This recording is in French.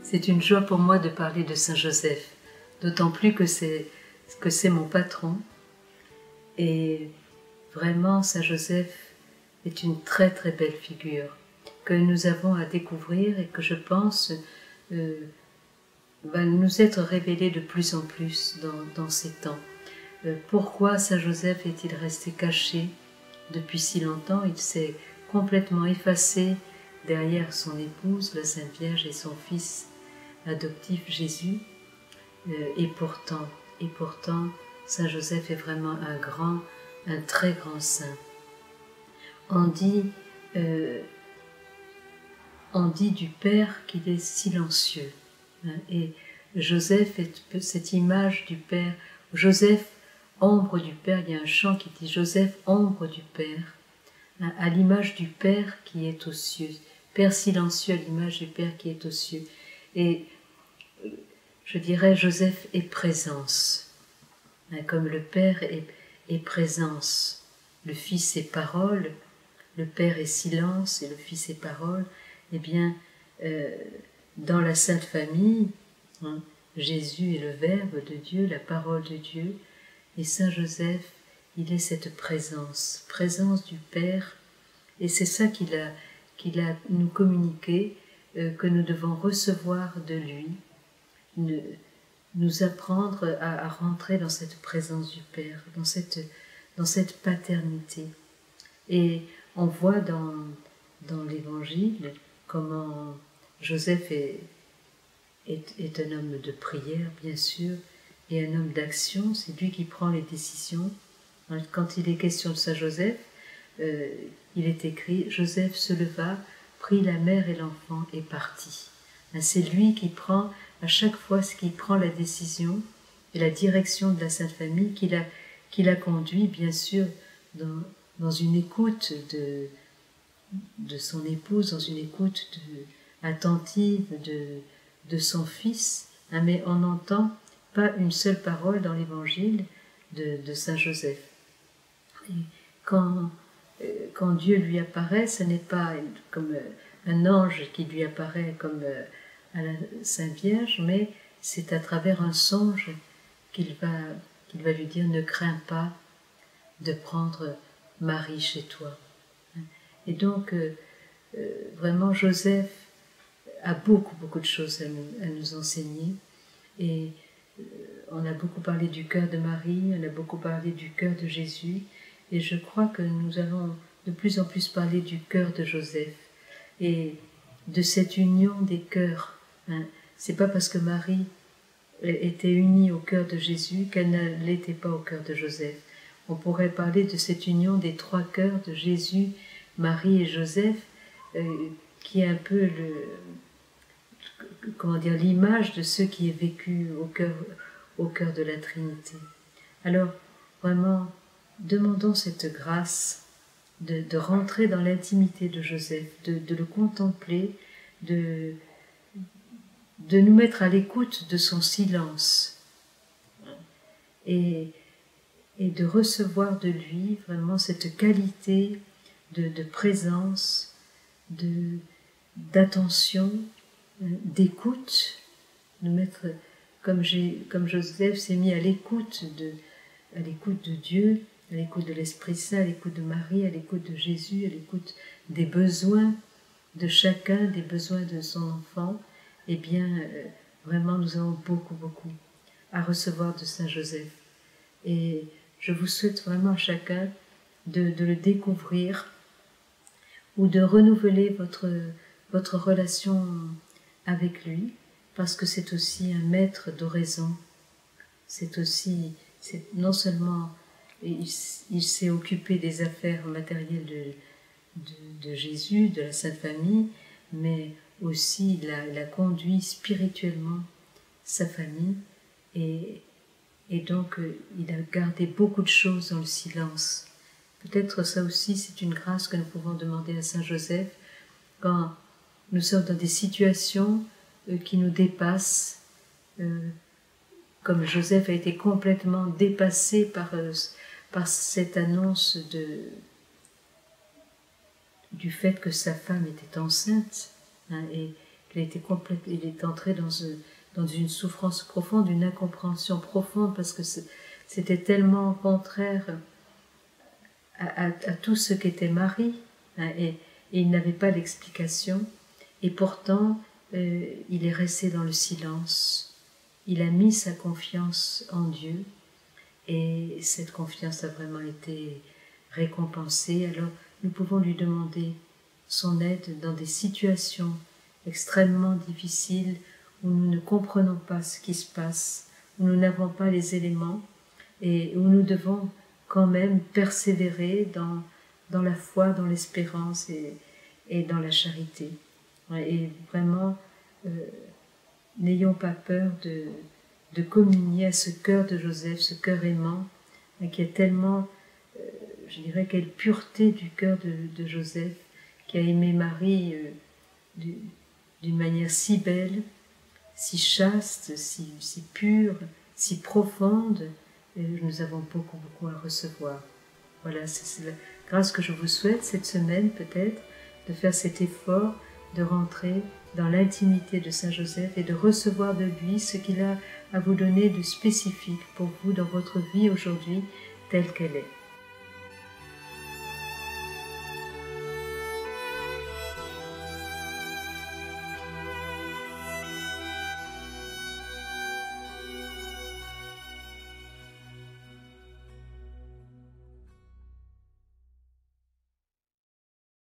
C'est une joie pour moi de parler de Saint Joseph, d'autant plus que c'est mon patron. Et vraiment, Saint Joseph est une très très belle figure que nous avons à découvrir et que je pense va nous être révélée de plus en plus dans ces temps. Pourquoi Saint Joseph est-il resté caché depuis si longtemps? Il s'est complètement effacé derrière son épouse, la Sainte Vierge, et son fils adoptif Jésus. Et pourtant, Saint Joseph est vraiment un très grand saint. On dit du Père qu'il est silencieux. Et Joseph est cette image du Père. Joseph, ombre du Père, il y a un chant qui dit Joseph, ombre du Père, à l'image du Père qui est aux cieux. Père silencieux à l'image du Père qui est aux cieux. Et je dirais Joseph est présence, comme le Père est présence, le Fils est parole, le Père est silence et le Fils est parole. Eh bien, dans la Sainte Famille, Jésus est le Verbe de Dieu, la parole de Dieu, et Saint Joseph, il est cette présence du Père, et c'est ça qu'il a nous communiqué, que nous devons recevoir de lui, nous apprendre à rentrer dans cette présence du Père, dans cette paternité. Et on voit dans l'Évangile comment Joseph est un homme de prière, bien sûr, et un homme d'action. C'est lui qui prend les décisions. Quand il est question de Saint Joseph, il est écrit « Joseph se leva, prit la mère et l'enfant et partit ». C'est lui qui prend, à chaque fois, qui prend la décision et la direction de la Sainte Famille, qui l'a conduit, bien sûr, dans une écoute de son épouse, dans une écoute attentive de son fils, mais on n'entend pas une seule parole dans l'Évangile de Saint Joseph. Et quand Dieu lui apparaît, ce n'est pas comme un ange qui lui apparaît comme à la Sainte Vierge, mais c'est à travers un songe qu'il va lui dire « Ne crains pas de prendre Marie chez toi ». Et donc, vraiment, Joseph a beaucoup de choses à nous enseigner. Et on a beaucoup parlé du cœur de Marie, on a beaucoup parlé du cœur de Jésus, et je crois que nous allons de plus en plus parler du cœur de Joseph et de cette union des cœurs. C'est pas parce que Marie était unie au cœur de Jésus qu'elle ne l'était pas au cœur de Joseph. On pourrait parler de cette union des trois cœurs de Jésus, Marie et Joseph, qui est un peu l'image de ce qui est vécu au cœur de la Trinité. Alors, vraiment, demandons cette grâce de rentrer dans l'intimité de Joseph, de le contempler, de nous mettre à l'écoute de son silence et de recevoir de lui vraiment cette qualité de présence, d'attention, d'écoute, de mettre comme Joseph s'est mis à l'écoute de Dieu, à l'écoute de l'Esprit Saint, à l'écoute de Marie, à l'écoute de Jésus, à l'écoute des besoins de chacun, des besoins de son enfant. Eh bien, vraiment, nous avons beaucoup à recevoir de Saint Joseph. Et je vous souhaite vraiment à chacun de le découvrir ou de renouveler votre relation avec lui, parce que c'est aussi un maître d'oraison. Non seulement il s'est occupé des affaires matérielles de Jésus, de la Sainte Famille, mais aussi il a conduit spirituellement sa famille, et donc il a gardé beaucoup de choses dans le silence. Peut-être ça aussi, c'est une grâce que nous pouvons demander à Saint Joseph quand nous sommes dans des situations qui nous dépassent, comme Joseph a été complètement dépassé par cette annonce du fait que sa femme était enceinte, et il est entré dans une souffrance profonde, une incompréhension profonde, parce que c'était tellement contraire à tout ce qu'était Marie, hein, et il n'avait pas l'explication, et pourtant il est resté dans le silence. Il a mis sa confiance en Dieu, et cette confiance a vraiment été récompensée. Alors nous pouvons lui demander son aide dans des situations extrêmement difficiles où nous ne comprenons pas ce qui se passe, où nous n'avons pas les éléments, et où nous devons quand même persévérer dans la foi, dans l'espérance et dans la charité. Et vraiment, n'ayons pas peur de communier à ce cœur de Joseph, ce cœur aimant, qui est tellement, je dirais, quelle pureté du cœur de Joseph, qui a aimé Marie d'une manière si belle, si chaste, si pure, si profonde. Et nous avons beaucoup à recevoir. Voilà, c'est la grâce que je vous souhaite cette semaine, peut-être, de faire cet effort, de rentrer dans l'intimité de Saint Joseph et de recevoir de lui ce qu'il a à vous donner de spécifique pour vous dans votre vie aujourd'hui telle qu'elle est.